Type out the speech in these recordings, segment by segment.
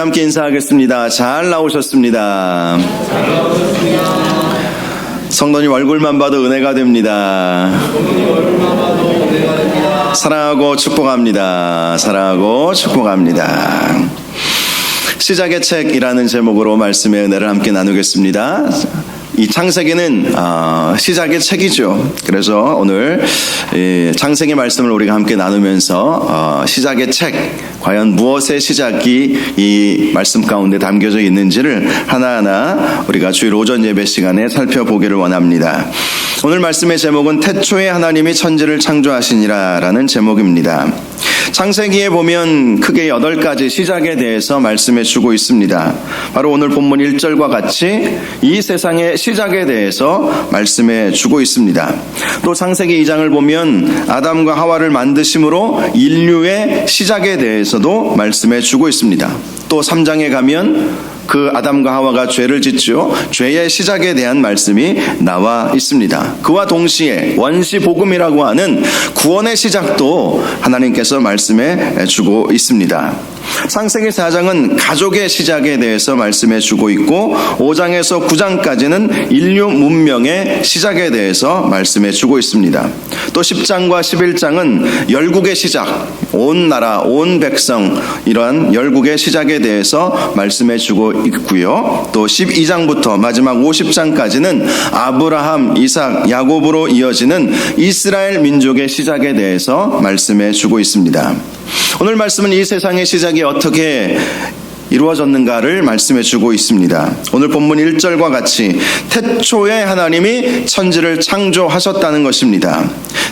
함께 인사하겠습니다. 잘 나오셨습니다. 성도님 얼굴만 봐도 은혜가 됩니다. 사랑하고 축복합니다. 사랑하고 축복합니다. 시작의 책이라는 제목으로 말씀의 은혜를 함께 나누겠습니다. 이 창세기는 시작의 책이죠. 그래서 오늘 창세기 말씀을 우리가 함께 나누면서 시작의 책, 과연 무엇의 시작이 이 말씀 가운데 담겨져 있는지를 하나하나 우리가 주일 오전 예배 시간에 살펴보기를 원합니다. 오늘 말씀의 제목은 태초에 하나님이 천지를 창조하시니라 라는 제목입니다. 창세기에 보면 크게 8가지 시작에 대해서 말씀해 주고 있습니다. 바로 오늘 본문 1절과 같이 이 세상의 시작에 대해서 말씀해 주고 있습니다. 또 창세기 2장을 보면 아담과 하와를 만드심으로 인류의 시작에 대해서도 말씀해 주고 있습니다. 또 3장에 가면 그 아담과 하와가 죄를 짓죠. 죄의 시작에 대한 말씀이 나와 있습니다. 그와 동시에 원시복음이라고 하는 구원의 시작도 하나님께서 말씀해 주고 있습니다. 창세기 4장은 가족의 시작에 대해서 말씀해 주고 있고 5장에서 9장까지는 인류 문명의 시작에 대해서 말씀해 주고 있습니다. 또 10장과 11장은 열국의 시작, 온 나라, 온 백성, 이러한 열국의 시작에 대해서 말씀해 주고 있고요. 또 12장부터 마지막 50장까지는 아브라함, 이삭, 야곱으로 이어지는 이스라엘 민족의 시작에 대해서 말씀해 주고 있습니다. 오늘 말씀은 이 세상의 시작이 어떻게 이루어졌는가를 말씀해 주고 있습니다. 오늘 본문 1절과 같이 태초에 하나님이 천지를 창조하셨다는 것입니다.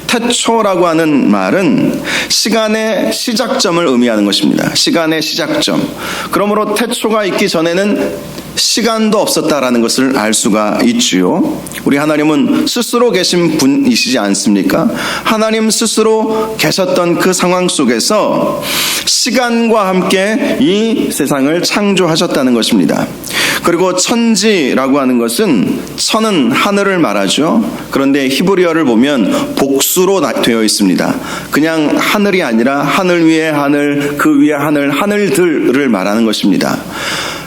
태초라고 하는 말은 시간의 시작점을 의미하는 것입니다. 시간의 시작점. 그러므로 태초가 있기 전에는 시간도 없었다라는 것을 알 수가 있지요. 우리 하나님은 스스로 계신 분이시지 않습니까? 하나님 스스로 계셨던 그 상황 속에서 시간과 함께 이 세상을 창조하셨다는 것입니다. 그리고 천지라고 하는 것은 천은 하늘을 말하죠. 그런데 히브리어를 보면 복수로 되어 있습니다. 그냥 하늘이 아니라 하늘 위에 하늘, 그 위에 하늘, 하늘들을 말하는 것입니다.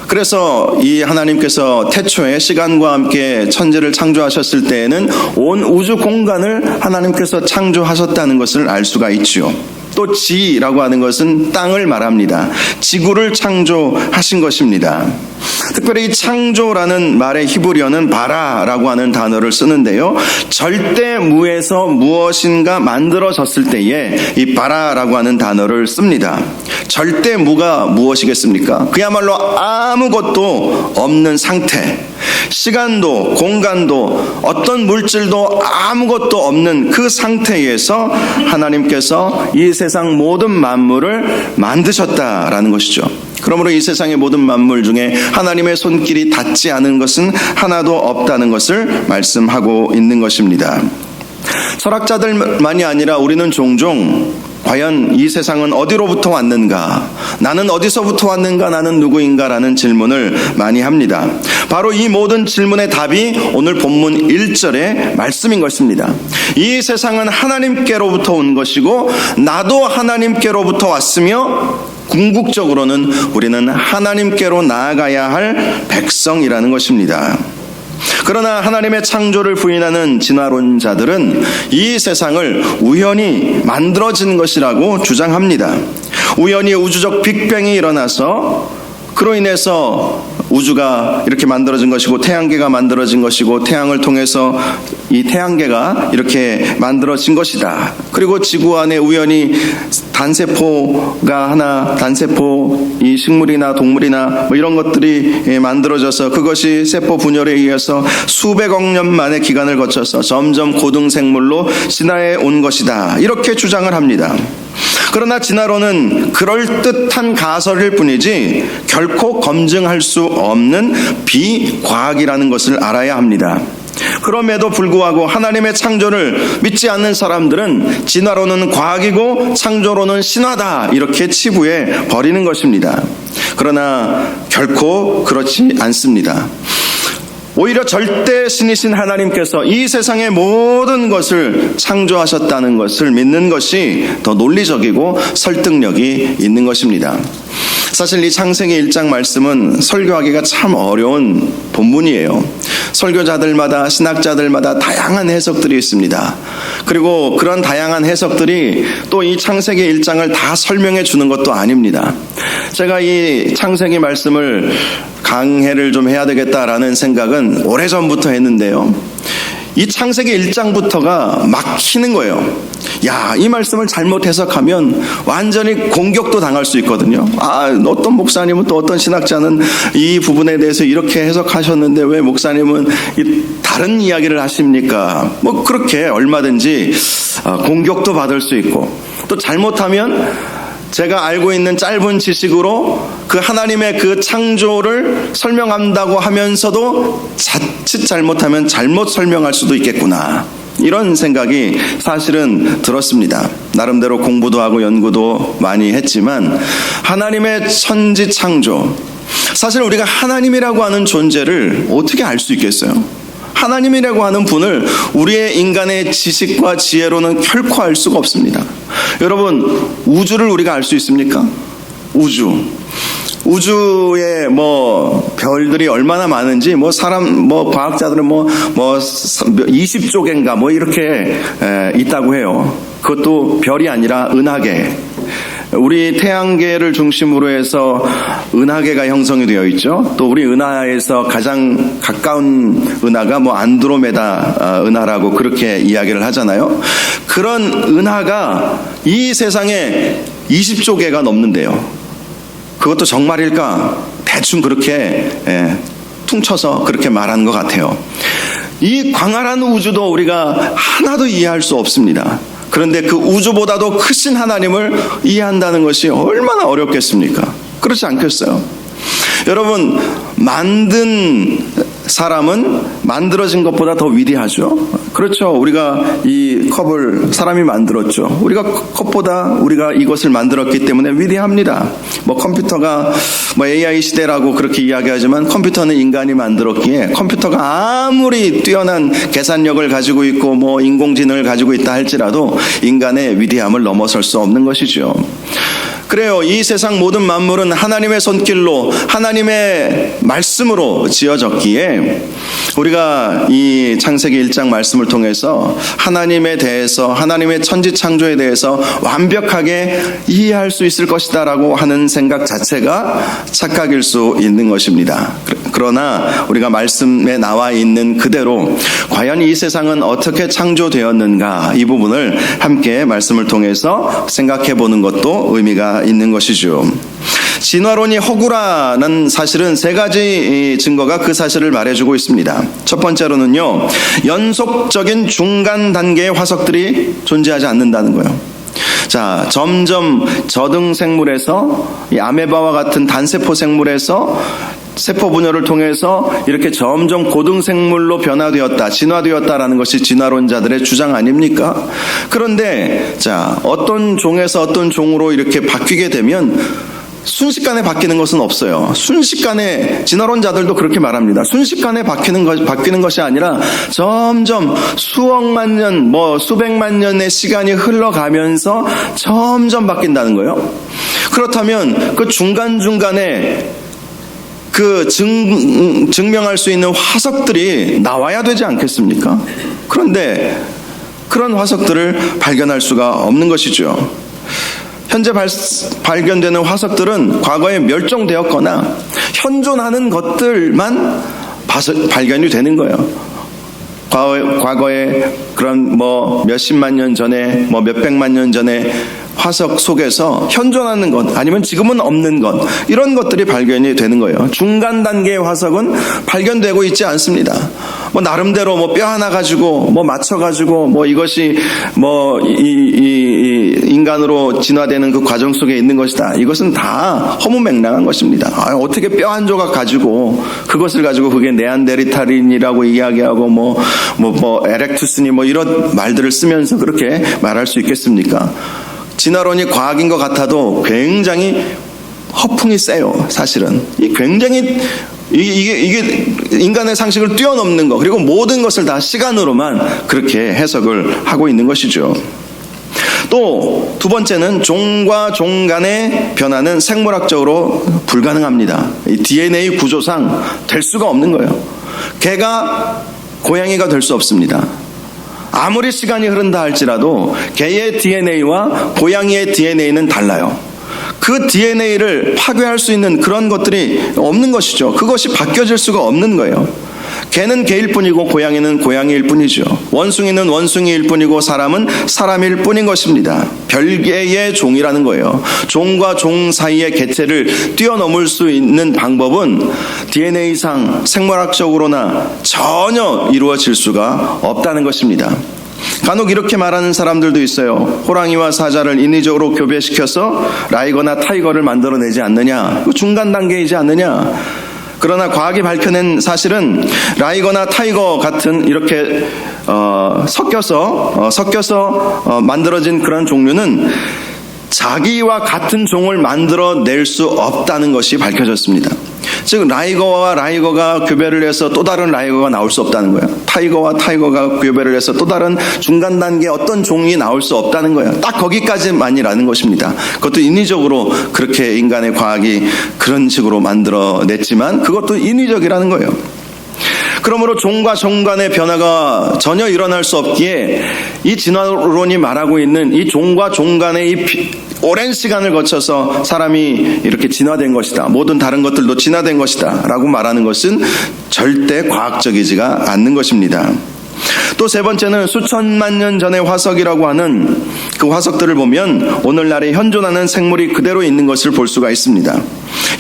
그래서 이 하나님께서 태초에 시간과 함께 천지를 창조하셨을 때에는 온 우주 공간을 하나님께서 창조하셨다는 것을 알 수가 있죠. 또 지라고 하는 것은 땅을 말합니다. 지구를 창조하신 것입니다. 특별히 이 창조라는 말의 히브리어는 바라라고 하는 단어를 쓰는데요. 절대무에서 무엇인가 만들어졌을 때에 이 바라라고 하는 단어를 씁니다. 절대무가 무엇이겠습니까? 그야말로 아무것도 없는 상태. 시간도 공간도 어떤 물질도 아무것도 없는 그 상태에서 하나님께서 이 세상 모든 만물을 만드셨다라는 것이죠. 그러므로 이 세상의 모든 만물 중에 하나님의 손길이 닿지 않은 것은 하나도 없다는 것을 말씀하고 있는 것입니다. 철학자들만이 아니라 우리는 종종 과연 이 세상은 어디로부터 왔는가? 나는 어디서부터 왔는가? 나는 누구인가? 라는 질문을 많이 합니다. 바로 이 모든 질문의 답이 오늘 본문 1절의 말씀인 것입니다. 이 세상은 하나님께로부터 온 것이고 나도 하나님께로부터 왔으며 궁극적으로는 우리는 하나님께로 나아가야 할 백성이라는 것입니다. 그러나 하나님의 창조를 부인하는 진화론자들은 이 세상을 우연히 만들어진 것이라고 주장합니다. 우연히 우주적 빅뱅이 일어나서 그로 인해서 우주가 이렇게 만들어진 것이고 태양계가 만들어진 것이고 태양을 통해서 이 태양계가 이렇게 만들어진 것이다. 그리고 지구 안에 우연히 단세포가 하나, 단세포, 이 식물이나 동물이나 뭐 이런 것들이 만들어져서 그것이 세포 분열에 의해서 수백억 년 만의 기간을 거쳐서 점점 고등생물로 진화해 온 것이다. 이렇게 주장을 합니다. 그러나 진화론은 그럴듯한 가설일 뿐이지 결코 검증할 수 없는 비과학이라는 것을 알아야 합니다. 그럼에도 불구하고 하나님의 창조를 믿지 않는 사람들은 진화론은 과학이고 창조론은 신화다 이렇게 치부해 버리는 것입니다. 그러나 결코 그렇지 않습니다. 오히려 절대 신이신 하나님께서 이 세상의 모든 것을 창조하셨다는 것을 믿는 것이 더 논리적이고 설득력이 있는 것입니다. 사실 이 창세기 1장 말씀은 설교하기가 참 어려운 본문이에요. 설교자들마다 신학자들마다 다양한 해석들이 있습니다. 그리고 그런 다양한 해석들이 또 이 창세기 1장을 다 설명해 주는 것도 아닙니다. 제가 이 창세기 말씀을 강해를 좀 해야 되겠다라는 생각은 오래전부터 했는데요. 이 창세기 1장부터가 막히는 거예요. 야, 이 말씀을 잘못 해석하면 완전히 공격도 당할 수 있거든요. 어떤 목사님은 또 어떤 신학자는 이 부분에 대해서 이렇게 해석하셨는데 왜 목사님은 다른 이야기를 하십니까? 뭐 그렇게 얼마든지 공격도 받을 수 있고, 또 잘못하면 제가 알고 있는 짧은 지식으로 그 하나님의 그 창조를 설명한다고 하면서도 자칫 잘못하면 잘못 설명할 수도 있겠구나, 이런 생각이 사실은 들었습니다. 나름대로 공부도 하고 연구도 많이 했지만 하나님의 천지 창조, 사실 우리가 하나님이라고 하는 존재를 어떻게 알 수 있겠어요? 하나님이라고 하는 분을 우리의 인간의 지식과 지혜로는 결코 알 수가 없습니다. 여러분, 우주를 우리가 알 수 있습니까? 우주에 별들이 얼마나 많은지 과학자들은 20조개인가 이렇게 있다고 해요. 그것도 별이 아니라 은하계. 우리 태양계를 중심으로 해서 은하계가 형성이 되어 있죠. 또 우리 은하에서 가장 가까운 은하가 안드로메다 은하라고 그렇게 이야기를 하잖아요. 그런 은하가 이 세상에 20조개가 넘는데요. 그것도 정말일까? 대충 그렇게 퉁쳐서 그렇게 말하는 것 같아요. 이 광활한 우주도 우리가 하나도 이해할 수 없습니다. 그런데 그 우주보다도 크신 하나님을 이해한다는 것이 얼마나 어렵겠습니까? 그렇지 않겠어요? 여러분, 만든 사람은 만들어진 것보다 더 위대하죠. 그렇죠. 우리가 이 컵을 사람이 만들었죠. 우리가 컵보다 우리가 이것을 만들었기 때문에 위대합니다. 컴퓨터가 AI 시대라고 그렇게 이야기하지만 컴퓨터는 인간이 만들었기에 컴퓨터가 아무리 뛰어난 계산력을 가지고 있고 인공지능을 가지고 있다 할지라도 인간의 위대함을 넘어설 수 없는 것이죠. 그래요. 이 세상 모든 만물은 하나님의 손길로 하나님의 말씀으로 지어졌기에 우리가 이 창세기 1장 말씀을 통해서 하나님에 대해서, 하나님의 천지 창조에 대해서 완벽하게 이해할 수 있을 것이다라고 하는 생각 자체가 착각일 수 있는 것입니다. 그러나 우리가 말씀에 나와 있는 그대로 과연 이 세상은 어떻게 창조되었는가, 이 부분을 함께 말씀을 통해서 생각해 보는 것도 의미가 있는 것이죠. 진화론이 허구라는 사실은 세 가지 증거가 그 사실을 말해주고 있습니다. 첫 번째로는요, 연속적인 중간 단계의 화석들이 존재하지 않는다는 거예요. 자, 점점 저등 생물에서 이 아메바와 같은 단세포 생물에서 세포 분열을 통해서 이렇게 점점 고등생물로 변화되었다, 진화되었다라는 것이 진화론자들의 주장 아닙니까? 그런데 자, 어떤 종에서 어떤 종으로 이렇게 바뀌게 되면 순식간에 바뀌는 것은 없어요. 순식간에, 진화론자들도 그렇게 말합니다. 순식간에 바뀌는 것이 아니라 점점 수억만 년, 수백만 년의 시간이 흘러가면서 점점 바뀐다는 거예요. 그렇다면 그 중간중간에 그 증명할 수 있는 화석들이 나와야 되지 않겠습니까? 그런데 그런 화석들을 발견할 수가 없는 것이죠. 현재 발견되는 화석들은 과거에 멸종되었거나 현존하는 것들만 발견이 되는 거예요. 과거에 그런 몇십만 년 전에, 몇백만 년 전에 화석 속에서 현존하는 것, 아니면 지금은 없는 것, 이런 것들이 발견이 되는 거예요. 중간 단계의 화석은 발견되고 있지 않습니다. 나름대로 뼈 하나 가지고 맞춰가지고 이것이 이 인간으로 진화되는 그 과정 속에 있는 것이다, 이것은 다 허무맹랑한 것입니다. 어떻게 뼈 한 조각 가지고 그것을 가지고 그게 네안데르탈인이라고 이야기하고 에렉투스니 이런 말들을 쓰면서 그렇게 말할 수 있겠습니까? 진화론이 과학인 것 같아도 굉장히 허풍이 세요. 사실은 굉장히 이게 인간의 상식을 뛰어넘는 것, 그리고 모든 것을 다 시간으로만 그렇게 해석을 하고 있는 것이죠. 또 두 번째는 종과 종 간의 변화는 생물학적으로 불가능합니다. 이 DNA 구조상 될 수가 없는 거예요. 개가 고양이가 될 수 없습니다. 아무리 시간이 흐른다 할지라도 개의 DNA와 고양이의 DNA는 달라요. 그 DNA를 파괴할 수 있는 그런 것들이 없는 것이죠. 그것이 바뀌어질 수가 없는 거예요. 개는 개일 뿐이고 고양이는 고양이일 뿐이죠. 원숭이는 원숭이일 뿐이고 사람은 사람일 뿐인 것입니다. 별개의 종이라는 거예요. 종과 종 사이의 개체를 뛰어넘을 수 있는 방법은 DNA상 생물학적으로나 전혀 이루어질 수가 없다는 것입니다. 간혹 이렇게 말하는 사람들도 있어요. 호랑이와 사자를 인위적으로 교배시켜서 라이거나 타이거를 만들어내지 않느냐, 중간 단계이지 않느냐. 그러나 과학이 밝혀낸 사실은 라이거나 타이거 같은 이렇게 섞여서 만들어진 그런 종류는 자기와 같은 종을 만들어낼 수 없다는 것이 밝혀졌습니다. 즉 라이거와 라이거가 교배를 해서 또 다른 라이거가 나올 수 없다는 거예요. 타이거와 타이거가 교배를 해서 또 다른 중간 단계 어떤 종이 나올 수 없다는 거예요. 딱 거기까지만이라는 것입니다. 그것도 인위적으로 그렇게 인간의 과학이 그런 식으로 만들어냈지만 그것도 인위적이라는 거예요. 그러므로 종과 종 간의 변화가 전혀 일어날 수 없기에 이 진화론이 말하고 있는 이 종과 종 간의 이 오랜 시간을 거쳐서 사람이 이렇게 진화된 것이다, 모든 다른 것들도 진화된 것이다 라고 말하는 것은 절대 과학적이지가 않는 것입니다. 또 세 번째는 수천만 년 전의 화석이라고 하는 그 화석들을 보면 오늘날에 현존하는 생물이 그대로 있는 것을 볼 수가 있습니다.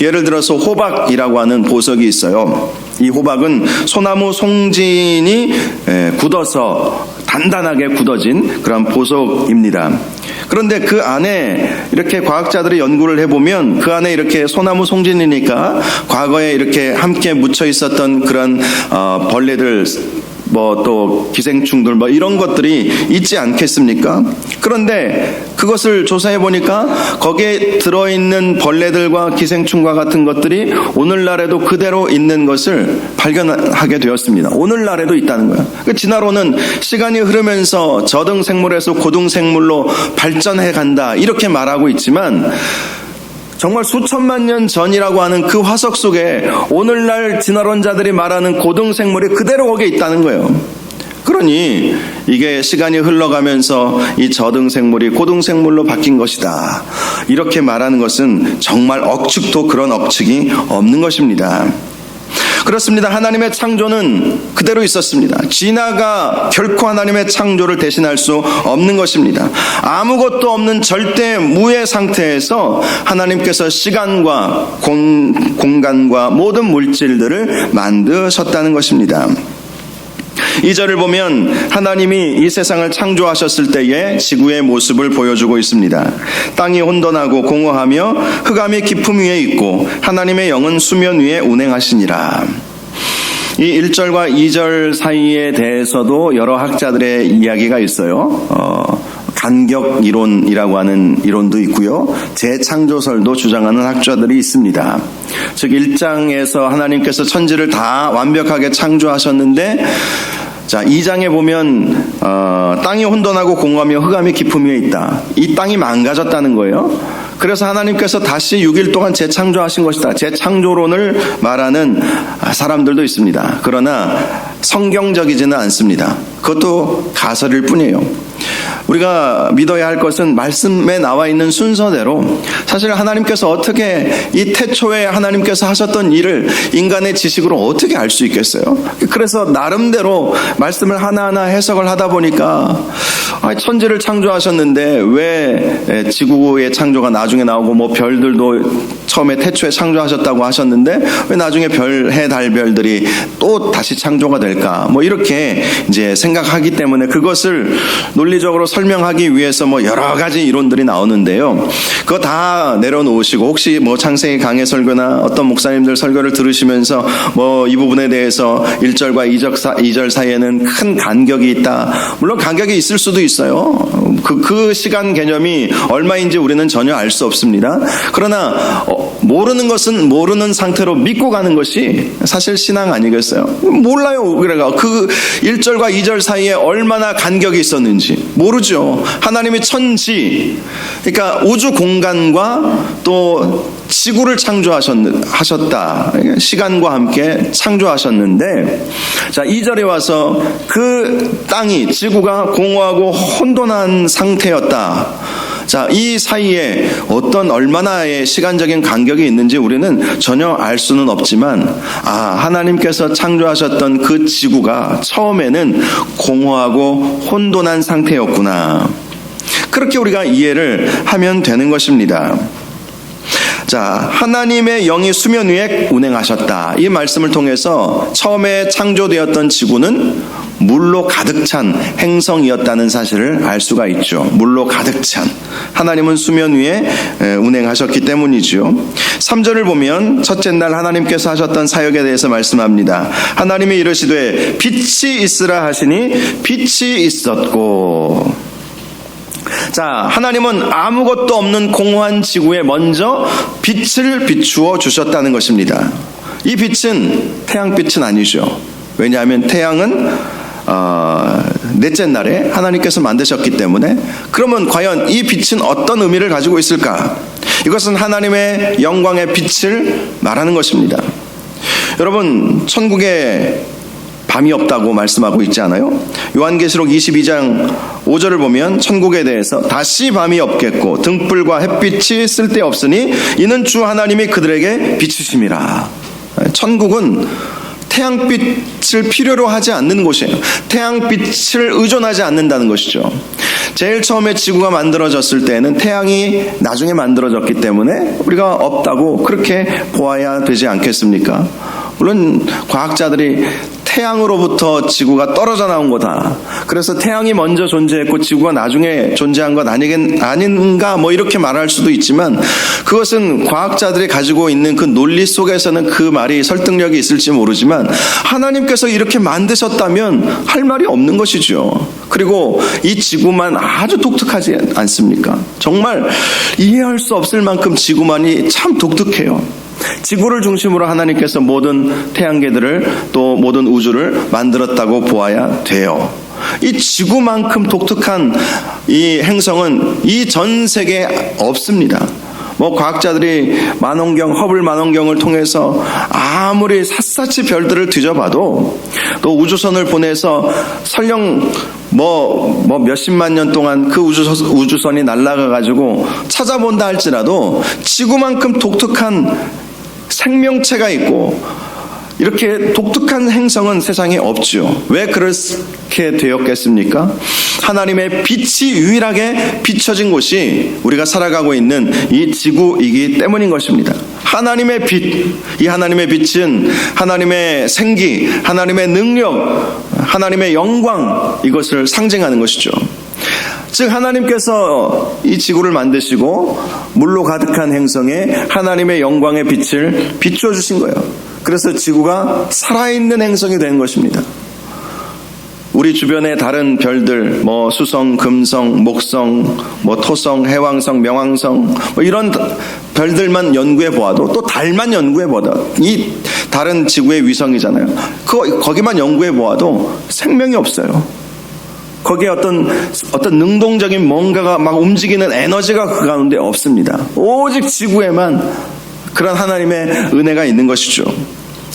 예를 들어서 호박이라고 하는 보석이 있어요. 이 호박은 소나무 송진이 굳어서 단단하게 굳어진 그런 보석입니다. 그런데 그 안에 이렇게 과학자들이 연구를 해보면 그 안에 이렇게 소나무 송진이니까 과거에 이렇게 함께 묻혀 있었던 그런 벌레들, 또 기생충들 이런 것들이 있지 않겠습니까? 그런데 그것을 조사해 보니까 거기에 들어있는 벌레들과 기생충과 같은 것들이 오늘날에도 그대로 있는 것을 발견하게 되었습니다. 오늘날에도 있다는 거예요. 진화론은 시간이 흐르면서 저등생물에서 고등생물로 발전해 간다 이렇게 말하고 있지만 정말 수천만 년 전이라고 하는 그 화석 속에 오늘날 진화론자들이 말하는 고등생물이 그대로 거기에 있다는 거예요. 그러니 이게 시간이 흘러가면서 이 저등생물이 고등생물로 바뀐 것이다, 이렇게 말하는 것은 정말 억측도 그런 억측이 없는 것입니다. 그렇습니다. 하나님의 창조는 그대로 있었습니다. 진화가 결코 하나님의 창조를 대신할 수 없는 것입니다. 아무것도 없는 절대 무의 상태에서 하나님께서 시간과 공간과 모든 물질들을 만드셨다는 것입니다. 2절을 보면 하나님이 이 세상을 창조하셨을 때의 지구의 모습을 보여주고 있습니다. 땅이 혼돈하고 공허하며 흑암이 깊음 위에 있고 하나님의 영은 수면 위에 운행하시니라. 이 1절과 2절 사이에 대해서도 여러 학자들의 이야기가 있어요. 간격 이론이라고 하는 이론도 있고요. 재창조설도 주장하는 학자들이 있습니다. 즉 1장에서 하나님께서 천지를 다 완벽하게 창조하셨는데, 자 2장에 보면 땅이 혼돈하고 공허하며 흑암이 깊음 위에 있다. 이 땅이 망가졌다는 거예요. 그래서 하나님께서 다시 6일 동안 재창조하신 것이다, 재창조론을 말하는 사람들도 있습니다. 그러나 성경적이지는 않습니다. 그것도 가설일 뿐이에요. 우리가 믿어야 할 것은 말씀에 나와 있는 순서대로, 사실 하나님께서 어떻게 이 태초에 하나님께서 하셨던 일을 인간의 지식으로 어떻게 알 수 있겠어요? 그래서 나름대로 말씀을 하나하나 해석을 하다 보니까 천지를 창조하셨는데 왜 지구의 창조가 나중에 나오고 별들도 처음에 태초에 창조하셨다고 하셨는데 왜 나중에 별, 해, 달, 별들이 또 다시 창조가 될까? 이렇게 이제 생각하기 때문에 그것을 논리적으로 설명하기 위해서 여러 가지 이론들이 나오는데요. 그거 다 내려놓으시고 혹시 창세기 강해 설교나 어떤 목사님들 설교를 들으시면서 이 부분에 대해서 1절과 2절 사이에는 큰 간격이 있다. 물론 간격이 있을 수도 있어요. 그 시간 개념이 얼마인지 우리는 전혀 알 수 없습니다. 그러나 모르는 것은 모르는 상태로 믿고 가는 것이 사실 신앙 아니겠어요? 몰라요. 그래가 그 1절과 2절 사이에 얼마나 간격이 있었는지 모르죠. 하나님이 천지, 그러니까 우주 공간과 또 지구를 창조하셨다. 시간과 함께 창조하셨는데, 자, 2절에 와서 그 땅이, 지구가 공허하고 혼돈한 상태였다. 자, 이 사이에 어떤 얼마나의 시간적인 간격이 있는지 우리는 전혀 알 수는 없지만, 하나님께서 창조하셨던 그 지구가 처음에는 공허하고 혼돈한 상태였구나. 그렇게 우리가 이해를 하면 되는 것입니다. 자, 하나님의 영이 수면 위에 운행하셨다. 이 말씀을 통해서 처음에 창조되었던 지구는 물로 가득 찬 행성이었다는 사실을 알 수가 있죠. 물로 가득 찬. 하나님은 수면 위에 운행하셨기 때문이죠. 3절을 보면 첫째 날 하나님께서 하셨던 사역에 대해서 말씀합니다. 하나님이 이르시되 빛이 있으라 하시니 빛이 있었고. 자, 하나님은 아무것도 없는 공허한 지구에 먼저 빛을 비추어 주셨다는 것입니다. 이 빛은 태양빛은 아니죠. 왜냐하면 태양은 넷째 날에 하나님께서 만드셨기 때문에, 그러면 과연 이 빛은 어떤 의미를 가지고 있을까? 이것은 하나님의 영광의 빛을 말하는 것입니다. 여러분, 천국에 밤이 없다고 말씀하고 있지 않아요? 요한계시록 22장 5절을 보면 천국에 대해서 다시 밤이 없겠고 등불과 햇빛이 쓸데없으니 이는 주 하나님이 그들에게 비추심이라. 천국은 태양빛을 필요로 하지 않는 곳이에요. 태양빛을 의존하지 않는다는 것이죠. 제일 처음에 지구가 만들어졌을 때는 태양이 나중에 만들어졌기 때문에 우리가 없다고 그렇게 보아야 되지 않겠습니까? 물론 과학자들이 태양으로부터 지구가 떨어져 나온 거다. 그래서 태양이 먼저 존재했고 지구가 나중에 존재한 것 아닌가 뭐 이렇게 말할 수도 있지만, 그것은 과학자들이 가지고 있는 그 논리 속에서는 그 말이 설득력이 있을지 모르지만 하나님께서 이렇게 만드셨다면 할 말이 없는 것이죠. 그리고 이 지구만 아주 독특하지 않습니까? 정말 이해할 수 없을 만큼 지구만이 참 독특해요. 지구를 중심으로 하나님께서 모든 태양계들을 또 모든 우주를 만들었다고 보아야 돼요. 이 지구만큼 독특한 이 행성은 이 전 세계에 없습니다. 뭐 과학자들이 허블 만원경을 통해서 아무리 샅샅이 별들을 뒤져봐도, 또 우주선을 보내서 설령 몇십만 년 동안 그 우주선이 날아가 가지고 찾아본다 할지라도 지구만큼 독특한 생명체가 있고 이렇게 독특한 행성은 세상에 없죠. 왜 그렇게 되었겠습니까? 하나님의 빛이 유일하게 비춰진 곳이 우리가 살아가고 있는 이 지구이기 때문인 것입니다. 하나님의 빛, 이 하나님의 빛은 하나님의 생기, 하나님의 능력, 하나님의 영광, 이것을 상징하는 것이죠. 즉 하나님께서 이 지구를 만드시고 물로 가득한 행성에 하나님의 영광의 빛을 비추어 주신 거예요. 그래서 지구가 살아있는 행성이 된 것입니다. 우리 주변의 다른 별들, 수성, 금성, 목성, 토성, 해왕성, 명왕성, 이런 별들만 연구해 보아도, 또 달만 연구해 보아도, 이 다른 지구의 위성이잖아요. 거기만 연구해 보아도 생명이 없어요. 거기에 어떤 능동적인 뭔가가 막 움직이는 에너지가 그 가운데 없습니다. 오직 지구에만 그런 하나님의 은혜가 있는 것이죠.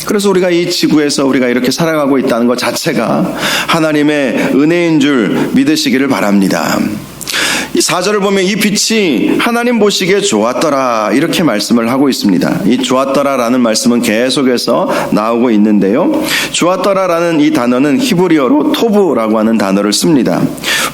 그래서 우리가 이 지구에서 우리가 이렇게 살아가고 있다는 것 자체가 하나님의 은혜인 줄 믿으시기를 바랍니다. 이 4절을 보면 이 빛이 하나님 보시기에 좋았더라, 이렇게 말씀을 하고 있습니다. 이 좋았더라라는 말씀은 계속해서 나오고 있는데요, 좋았더라라는 이 단어는 히브리어로 토브라고 하는 단어를 씁니다.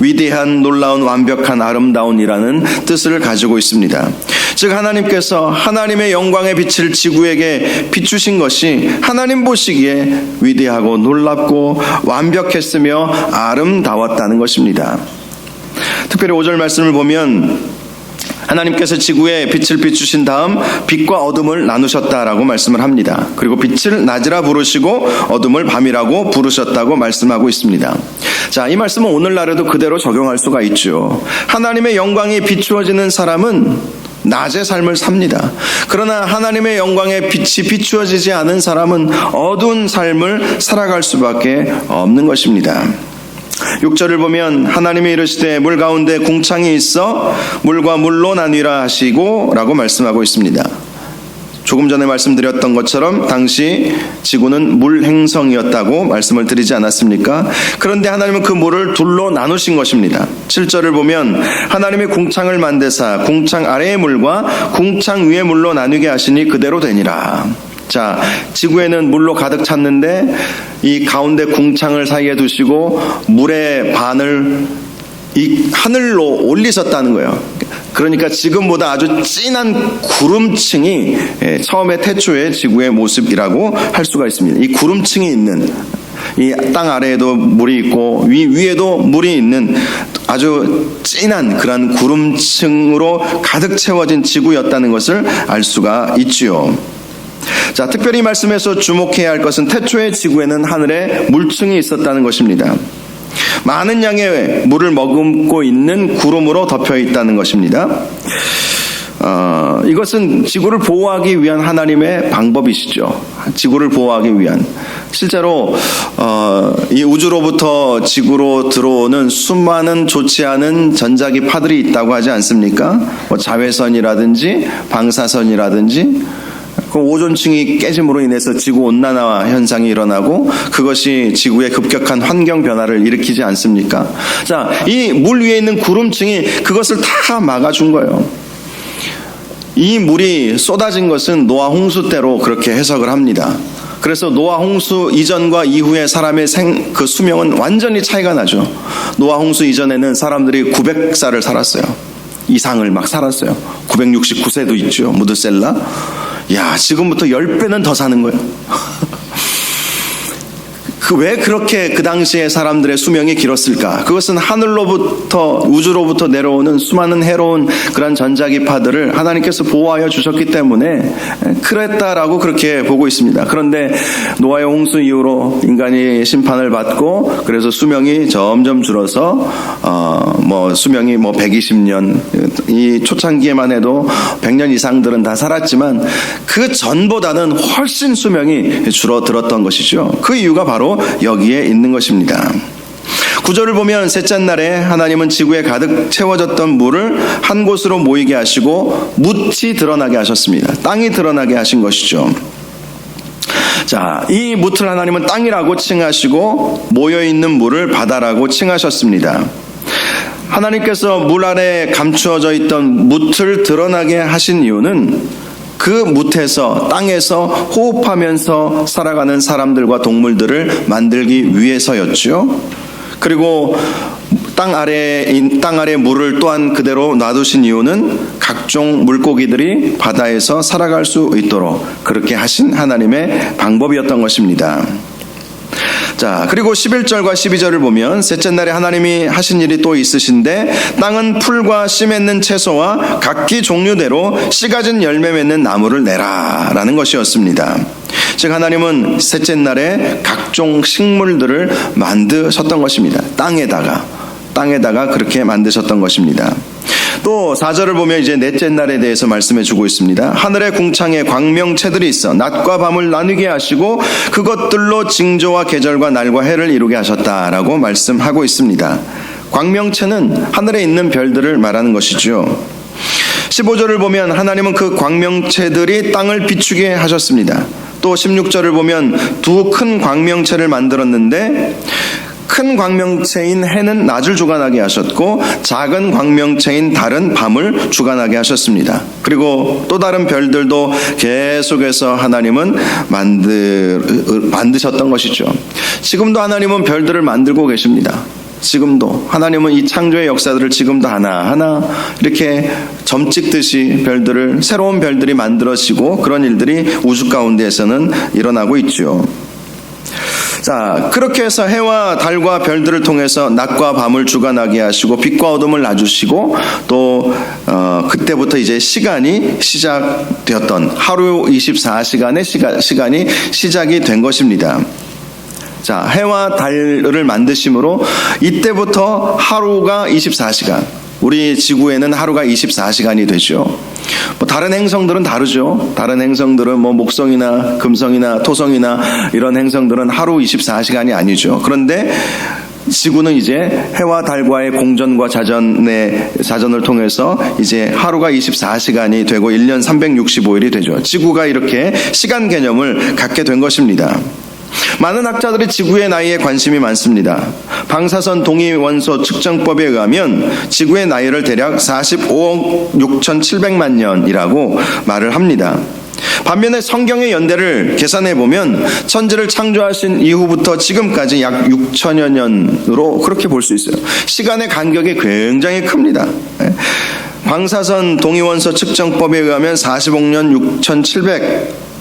위대한, 놀라운, 완벽한, 아름다운이라는 뜻을 가지고 있습니다. 즉 하나님께서 하나님의 영광의 빛을 지구에게 비추신 것이 하나님 보시기에 위대하고 놀랍고 완벽했으며 아름다웠다는 것입니다. 특별히 5절 말씀을 보면 하나님께서 지구에 빛을 비추신 다음 빛과 어둠을 나누셨다라고 말씀을 합니다. 그리고 빛을 낮이라 부르시고 어둠을 밤이라고 부르셨다고 말씀하고 있습니다. 자, 이 말씀은 오늘날에도 그대로 적용할 수가 있죠. 하나님의 영광이 비추어지는 사람은 낮의 삶을 삽니다. 그러나 하나님의 영광의 빛이 비추어지지 않은 사람은 어두운 삶을 살아갈 수밖에 없는 것입니다. 6절을 보면 하나님이 이르시되 물 가운데 궁창이 있어 물과 물로 나뉘라 하시고 라고 말씀하고 있습니다. 조금 전에 말씀드렸던 것처럼 당시 지구는 물 행성이었다고 말씀을 드리지 않았습니까? 그런데 하나님은 그 물을 둘로 나누신 것입니다. 7절을 보면 하나님이 궁창을 만드사 궁창 아래의 물과 궁창 위의 물로 나누게 하시니 그대로 되니라. 자, 지구에는 물로 가득 찼는데 이 가운데 궁창을 사이에 두시고 물의 반을 이 하늘로 올리셨다는 거예요. 그러니까 지금보다 아주 진한 구름층이 처음에 태초의 지구의 모습이라고 할 수가 있습니다. 이 구름층이 있는, 이 땅 아래에도 물이 있고 위에도 물이 있는 아주 진한 그런 구름층으로 가득 채워진 지구였다는 것을 알 수가 있지요. 자, 특별히 이 말씀에서 주목해야 할 것은 태초의 지구에는 하늘에 물층이 있었다는 것입니다. 많은 양의 물을 머금고 있는 구름으로 덮여 있다는 것입니다. 이것은 지구를 보호하기 위한 하나님의 방법이시죠. 지구를 보호하기 위한. 실제로 이 우주로부터 지구로 들어오는 수많은 좋지 않은 전자기파들이 있다고 하지 않습니까? 뭐 자외선이라든지 방사선이라든지 그 오존층이 깨짐으로 인해서 지구온난화 현상이 일어나고 그것이 지구의 급격한 환경 변화를 일으키지 않습니까? 자, 이 물 위에 있는 구름층이 그것을 다 막아준 거예요. 이 물이 쏟아진 것은 노아 홍수 때로 그렇게 해석을 합니다. 그래서 노아 홍수 이전과 이후의 사람의 그 수명은 완전히 차이가 나죠. 노아 홍수 이전에는 사람들이 900살을 살았어요. 이상을 막 살았어요. 969세도 있죠. 무드셀라. 야, 지금부터 10배는 더 사는 거예요. 왜 그렇게 그 당시에 사람들의 수명이 길었을까? 그것은 하늘로부터 우주로부터 내려오는 수많은 해로운 그런 전자기파들을 하나님께서 보호하여 주셨기 때문에 그랬다라고 그렇게 보고 있습니다. 그런데 노아의 홍수 이후로 인간이 심판을 받고 그래서 수명이 점점 줄어서 수명이 120년, 이 초창기에만 해도 100년 이상들은 다 살았지만 그 전보다는 훨씬 수명이 줄어들었던 것이죠. 그 이유가 바로 여기에 있는 것입니다. 9절을 보면 셋째 날에 하나님은 지구에 가득 채워졌던 물을 한 곳으로 모이게 하시고 묻이 드러나게 하셨습니다. 땅이 드러나게 하신 것이죠. 자, 이 묻을 하나님은 땅이라고 칭하시고 모여있는 물을 바다라고 칭하셨습니다. 하나님께서 물 아래 감추어져 있던 묻을 드러나게 하신 이유는 그 묻에서 땅에서 호흡하면서 살아가는 사람들과 동물들을 만들기 위해서였죠. 그리고 땅 아래 물을 또한 그대로 놔두신 이유는 각종 물고기들이 바다에서 살아갈 수 있도록 그렇게 하신 하나님의 방법이었던 것입니다. 자, 그리고 11절과 12절을 보면 셋째 날에 하나님이 하신 일이 또 있으신데 땅은 풀과 씨 맺는 채소와 각기 종류대로 씨 가진 열매 맺는 나무를 내라 라는 것이었습니다. 즉 하나님은 셋째 날에 각종 식물들을 만드셨던 것입니다. 땅에다가 그렇게 만드셨던 것입니다. 또 4절을 보면 이제 넷째 날에 대해서 말씀해 주고 있습니다. 하늘의 궁창에 광명체들이 있어 낮과 밤을 나누게 하시고 그것들로 징조와 계절과 날과 해를 이루게 하셨다라고 말씀하고 있습니다. 광명체는 하늘에 있는 별들을 말하는 것이죠. 15절을 보면 하나님은 그 광명체들이 땅을 비추게 하셨습니다. 또 16절을 보면 두 큰 광명체를 만들었는데 큰 광명체인 해는 낮을 주관하게 하셨고 작은 광명체인 달은 밤을 주관하게 하셨습니다. 그리고 또 다른 별들도 계속해서 하나님은 만드셨던 것이죠. 지금도 하나님은 별들을 만들고 계십니다. 지금도 하나님은 이 창조의 역사들을 지금도 하나하나 이렇게 점 찍듯이 새로운 별들이 만들어지고 그런 일들이 우주 가운데에서는 일어나고 있죠. 자, 그렇게 해서 해와 달과 별들을 통해서 낮과 밤을 주관하게 하시고 빛과 어둠을 놔주시고 또 그때부터 이제 시간이 시작되었던 하루 24시간의 시간이 시작이 된 것입니다. 자, 해와 달을 만드심으로 이때부터 하루가 24시간, 우리 지구에는 하루가 24시간이 되죠. 뭐 다른 행성들은 다르죠. 다른 행성들은 뭐 목성이나 금성이나 토성이나 이런 행성들은 하루 24시간이 아니죠. 그런데 지구는 이제 해와 달과의 공전과 자전을 통해서 이제 하루가 24시간이 되고 1년 365일이 되죠. 지구가 이렇게 시간 개념을 갖게 된 것입니다. 많은 학자들이 지구의 나이에 관심이 많습니다. 방사선 동위원소 측정법에 의하면 지구의 나이를 대략 45억 6,700만 년이라고 말을 합니다. 반면에 성경의 연대를 계산해보면 천지를 창조하신 이후부터 지금까지 약 6천여 년으로 그렇게 볼 수 있어요. 시간의 간격이 굉장히 큽니다. 방사선 동위원소 측정법에 의하면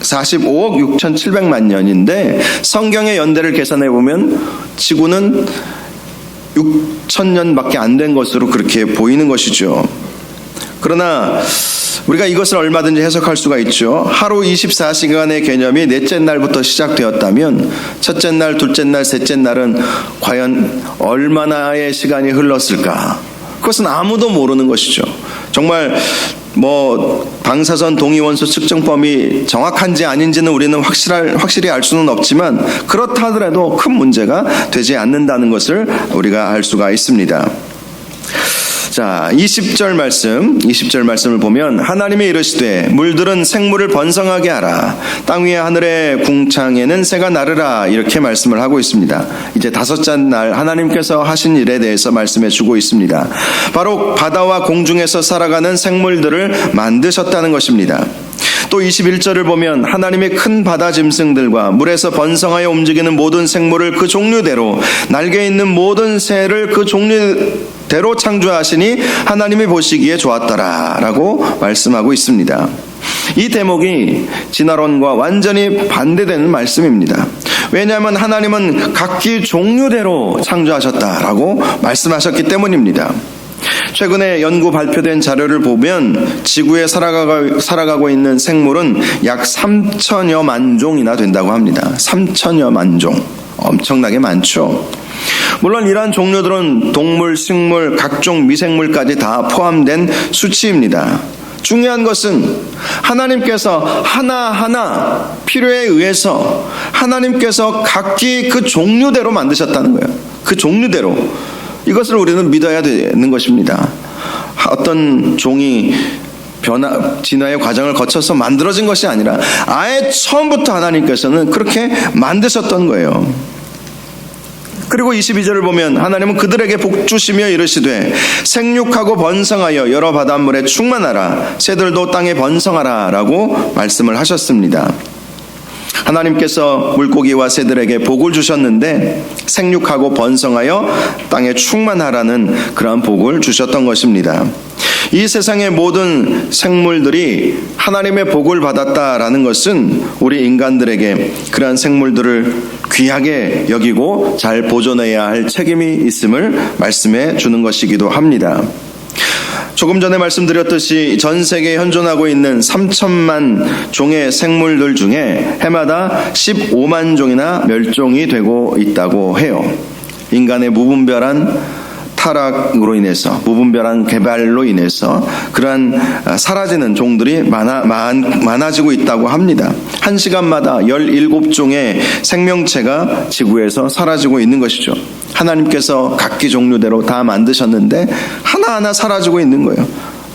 45억 6,700만 년인데 성경의 연대를 계산해보면 지구는 6,000년밖에 안 된 것으로 그렇게 보이는 것이죠. 그러나 우리가 이것을 얼마든지 해석할 수가 있죠. 하루 24시간의 개념이 넷째 날부터 시작되었다면 첫째 날, 둘째 날, 셋째 날은 과연 얼마나의 시간이 흘렀을까? 그것은 아무도 모르는 것이죠. 정말 방사선 동위원소 측정법이 정확한지 아닌지는 우리는 확실히 알 수는 없지만 그렇다 하더라도 큰 문제가 되지 않는다는 것을 우리가 알 수가 있습니다. 자, 20절 말씀을 보면 하나님이 이르시되 물들은 생물을 번성하게 하라. 땅 위에 하늘의 궁창에는 새가 나르라. 이렇게 말씀을 하고 있습니다. 이제 다섯째 날 하나님께서 하신 일에 대해서 말씀해 주고 있습니다. 바로 바다와 공중에서 살아가는 생물들을 만드셨다는 것입니다. 또 21절을 보면 하나님의 큰 바다 짐승들과 물에서 번성하여 움직이는 모든 생물을 그 종류대로 날개 있는 모든 새를 그 종류대로 창조하시니 하나님이 보시기에 좋았더라 라고 말씀하고 있습니다. 이 대목이 진화론과 완전히 반대되는 말씀입니다. 왜냐하면 하나님은 각기 종류대로 창조하셨다라고 말씀하셨기 때문입니다. 최근에 연구 발표된 자료를 보면 지구에 살아가고 있는 생물은 약 3천여만 종이나 된다고 합니다. 3천여만 종. 엄청나게 많죠. 물론 이러한 종류들은 동물, 식물, 각종 미생물까지 다 포함된 수치입니다. 중요한 것은 하나님께서 하나하나 필요에 의해서 하나님께서 각기 그 종류대로 만드셨다는 거예요. 그 종류대로. 이것을 우리는 믿어야 되는 것입니다. 어떤 종이 진화의 과정을 거쳐서 만들어진 것이 아니라 아예 처음부터 하나님께서는 그렇게 만드셨던 거예요. 그리고 22절을 보면 하나님은 그들에게 복주시며 이르시되 생육하고 번성하여 여러 바닷물에 충만하라. 새들도 땅에 번성하라 라고 말씀을 하셨습니다. 하나님께서 물고기와 새들에게 복을 주셨는데 생육하고 번성하여 땅에 충만하라는 그러한 복을 주셨던 것입니다. 이 세상의 모든 생물들이 하나님의 복을 받았다라는 것은 우리 인간들에게 그러한 생물들을 귀하게 여기고 잘 보존해야 할 책임이 있음을 말씀해 주는 것이기도 합니다. 조금 전에 말씀드렸듯이 전 세계에 현존하고 있는 3천만 종의 생물들 중에 해마다 15만 종이나 멸종이 되고 있다고 해요. 인간의 무분별한 타락으로 인해서, 무분별한 개발로 인해서 그러한 사라지는 종들이 많아지고 있다고 합니다. 한 시간마다 17종의 생명체가 지구에서 사라지고 있는 것이죠. 하나님께서 각기 종류대로 다 만드셨는데 하나하나 사라지고 있는 거예요.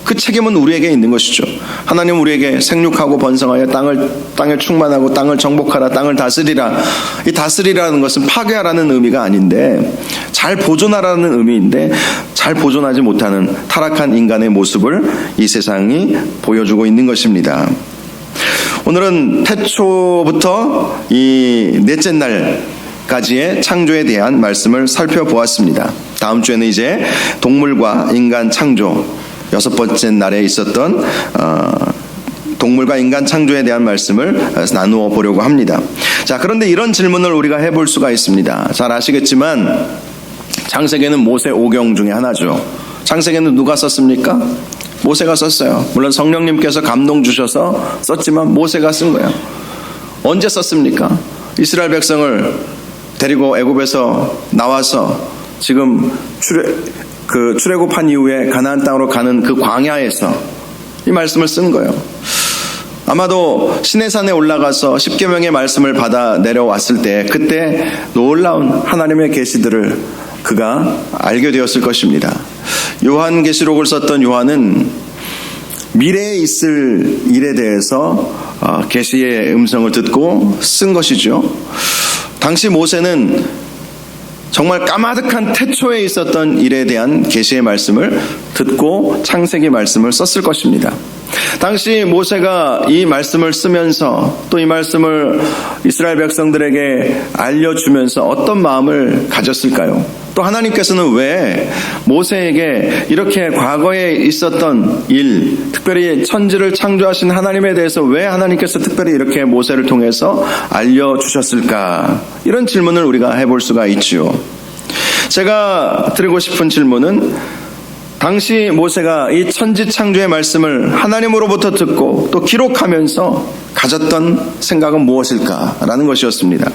그 책임은 우리에게 있는 것이죠. 하나님은 우리에게 생육하고 번성하여 땅을 충만하고 땅을 정복하라, 땅을 다스리라. 이 다스리라는 것은 파괴하라는 의미가 아닌데 잘 보존하라는 의미인데 잘 보존하지 못하는 타락한 인간의 모습을 이 세상이 보여주고 있는 것입니다. 오늘은 태초부터 이 넷째 날까지의 창조에 대한 말씀을 살펴보았습니다. 다음 주에는 이제 동물과 인간 창조, 여섯 번째 날에 있었던 동물과 인간 창조에 대한 말씀을 나누어 보려고 합니다. 자, 그런데 이런 질문을 우리가 해볼 수가 있습니다. 잘 아시겠지만 창세기는 모세 5경 중에 하나죠. 창세기는 누가 썼습니까? 모세가 썼어요. 물론 성령님께서 감동 주셔서 썼지만 모세가 쓴 거예요. 언제 썼습니까? 이스라엘 백성을 데리고 애굽에서 나와서 지금 그 출애굽한 이후에 가나안 땅으로 가는 그 광야에서 이 말씀을 쓴 거예요. 아마도 시내산에 올라가서 십계명의 말씀을 받아 내려왔을 때 그때 놀라운 하나님의 계시들을 그가 알게 되었을 것입니다. 요한계시록을 썼던 요한은 미래에 있을 일에 대해서 계시의 음성을 듣고 쓴 것이죠. 당시 모세는 정말 까마득한 태초에 있었던 일에 대한 계시의 말씀을 듣고 창세기 말씀을 썼을 것입니다. 당시 모세가 이 말씀을 쓰면서 또 이 말씀을 이스라엘 백성들에게 알려주면서 어떤 마음을 가졌을까요? 또 하나님께서는 왜 모세에게 이렇게 과거에 있었던 일, 특별히 천지를 창조하신 하나님에 대해서 왜 하나님께서 특별히 이렇게 모세를 통해서 알려주셨을까? 이런 질문을 우리가 해볼 수가 있죠. 제가 드리고 싶은 질문은 당시 모세가 이 천지 창조의 말씀을 하나님으로부터 듣고 또 기록하면서 가졌던 생각은 무엇일까라는 것이었습니다.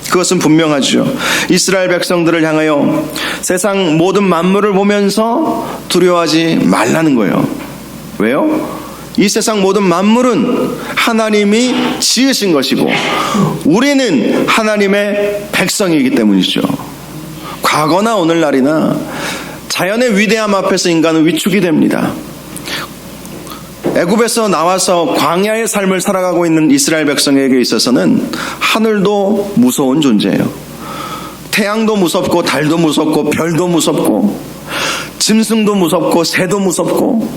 그것은 분명하죠. 이스라엘 백성들을 향하여 세상 모든 만물을 보면서 두려워하지 말라는 거예요. 왜요? 이 세상 모든 만물은 하나님이 지으신 것이고 우리는 하나님의 백성이기 때문이죠. 과거나 오늘날이나 자연의 위대함 앞에서 인간은 위축이 됩니다. 애굽에서 나와서 광야의 삶을 살아가고 있는 이스라엘 백성에게 있어서는 하늘도 무서운 존재예요. 태양도 무섭고 달도 무섭고 별도 무섭고 짐승도 무섭고 새도 무섭고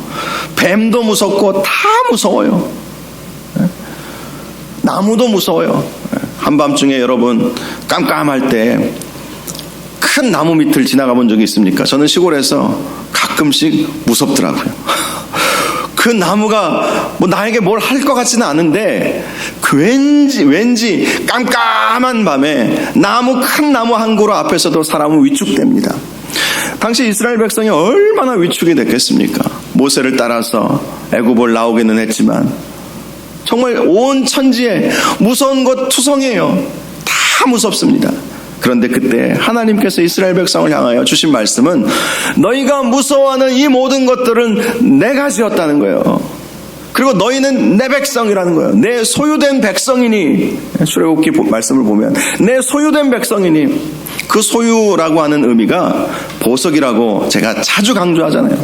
뱀도 무섭고 다 무서워요. 나무도 무서워요. 한밤중에 여러분 깜깜할 때 큰 나무 밑을 지나가 본 적이 있습니까? 저는 시골에서 가끔씩 무섭더라고요. 그 나무가 뭐 나에게 뭘 할 것 같지는 않은데 그 왠지 깜깜한 밤에 큰 나무 한 그루 앞에서도 사람은 위축됩니다. 당시 이스라엘 백성이 얼마나 위축이 됐겠습니까? 모세를 따라서 애굽을 나오기는 했지만 정말 온 천지에 무서운 것 투성이에요. 다 무섭습니다. 그런데 그때 하나님께서 이스라엘 백성을 향하여 주신 말씀은 너희가 무서워하는 이 모든 것들은 내가 지었다는 거예요. 그리고 너희는 내 백성이라는 거예요. 내 소유된 백성이니, 출애굽기 말씀을 보면 내 소유된 백성이니, 그 소유라고 하는 의미가 보석이라고 제가 자주 강조하잖아요.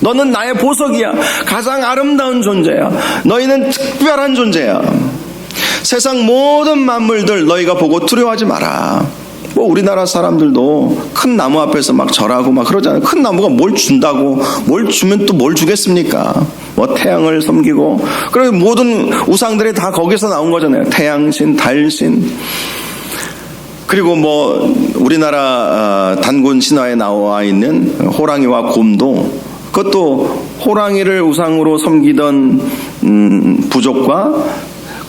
너는 나의 보석이야. 가장 아름다운 존재야. 너희는 특별한 존재야. 세상 모든 만물들 너희가 보고 두려워하지 마라. 뭐 우리나라 사람들도 큰 나무 앞에서 막 절하고 막 그러잖아요. 큰 나무가 뭘 준다고, 뭘 주면 또 뭘 주겠습니까? 뭐 태양을 섬기고, 그리고 모든 우상들이 다 거기서 나온 거잖아요. 태양신, 달신. 그리고 뭐 우리나라 단군 신화에 나와 있는 호랑이와 곰도, 그것도 호랑이를 우상으로 섬기던 부족과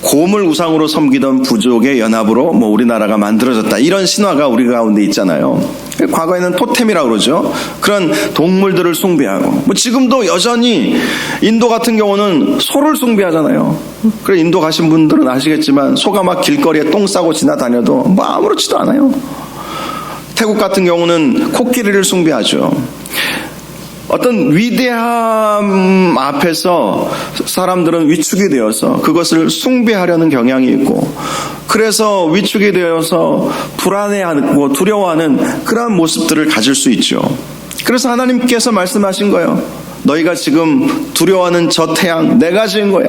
곰을 우상으로 섬기던 부족의 연합으로 뭐 우리나라가 만들어졌다. 이런 신화가 우리 가운데 있잖아요. 과거에는 토템이라고 그러죠. 그런 동물들을 숭배하고, 뭐 지금도 여전히 인도 같은 경우는 소를 숭배하잖아요. 그래 인도 가신 분들은 아시겠지만 소가 막 길거리에 똥 싸고 지나다녀도 뭐 아무렇지도 않아요. 태국 같은 경우는 코끼리를 숭배하죠. 어떤 위대함 앞에서 사람들은 위축이 되어서 그것을 숭배하려는 경향이 있고, 그래서 위축이 되어서 불안해하고 두려워하는 그러한 모습들을 가질 수 있죠. 그래서 하나님께서 말씀하신 거예요. 너희가 지금 두려워하는 저 태양 내가 지은 거야.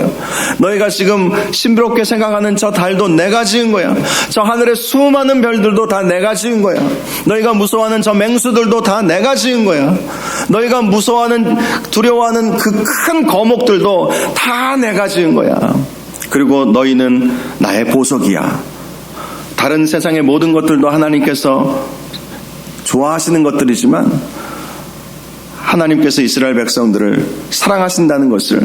너희가 지금 신비롭게 생각하는 저 달도 내가 지은 거야. 저 하늘의 수많은 별들도 다 내가 지은 거야. 너희가 무서워하는 저 맹수들도 다 내가 지은 거야. 너희가 무서워하는, 두려워하는 그 큰 거목들도 다 내가 지은 거야. 그리고 너희는 나의 보석이야. 다른 세상의 모든 것들도 하나님께서 좋아하시는 것들이지만 하나님께서 이스라엘 백성들을 사랑하신다는 것을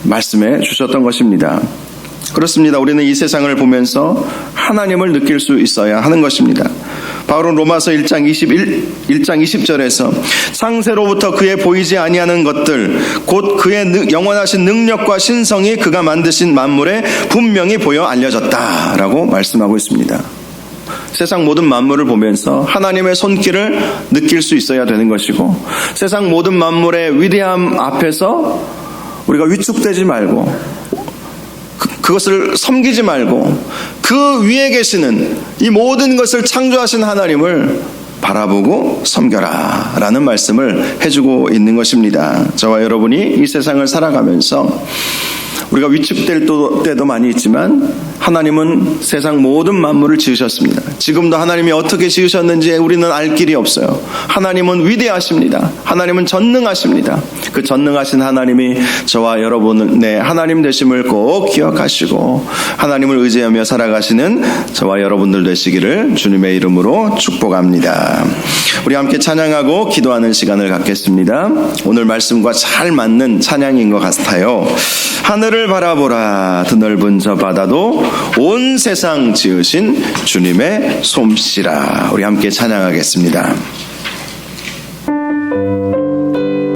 말씀해 주셨던 것입니다. 그렇습니다. 우리는 이 세상을 보면서 하나님을 느낄 수 있어야 하는 것입니다. 바울은 로마서 1장 20절에서 상세로부터 그의 보이지 아니하는 것들 곧 그의 영원하신 능력과 신성이 그가 만드신 만물에 분명히 보여 알려졌다라고 말씀하고 있습니다. 세상 모든 만물을 보면서 하나님의 손길을 느낄 수 있어야 되는 것이고, 세상 모든 만물의 위대함 앞에서 우리가 위축되지 말고 그것을 섬기지 말고 그 위에 계시는 이 모든 것을 창조하신 하나님을 바라보고 섬겨라 라는 말씀을 해주고 있는 것입니다. 저와 여러분이 이 세상을 살아가면서 우리가 위축될 때도 많이 있지만 하나님은 세상 모든 만물을 지으셨습니다. 지금도 하나님이 어떻게 지으셨는지 우리는 알 길이 없어요. 하나님은 위대하십니다. 하나님은 전능하십니다. 그 전능하신 하나님이 저와 여러분의 하나님 되심을 꼭 기억하시고 하나님을 의지하며 살아가시는 저와 여러분들 되시기를 주님의 이름으로 축복합니다. 우리 함께 찬양하고 기도하는 시간을 갖겠습니다. 오늘 말씀과 잘 맞는 찬양인 것 같아요. 하늘을 바라보라 드넓은 저 바다도 온 세상 지으신 주님의 솜씨라. 우리 함께 찬양하겠습니다.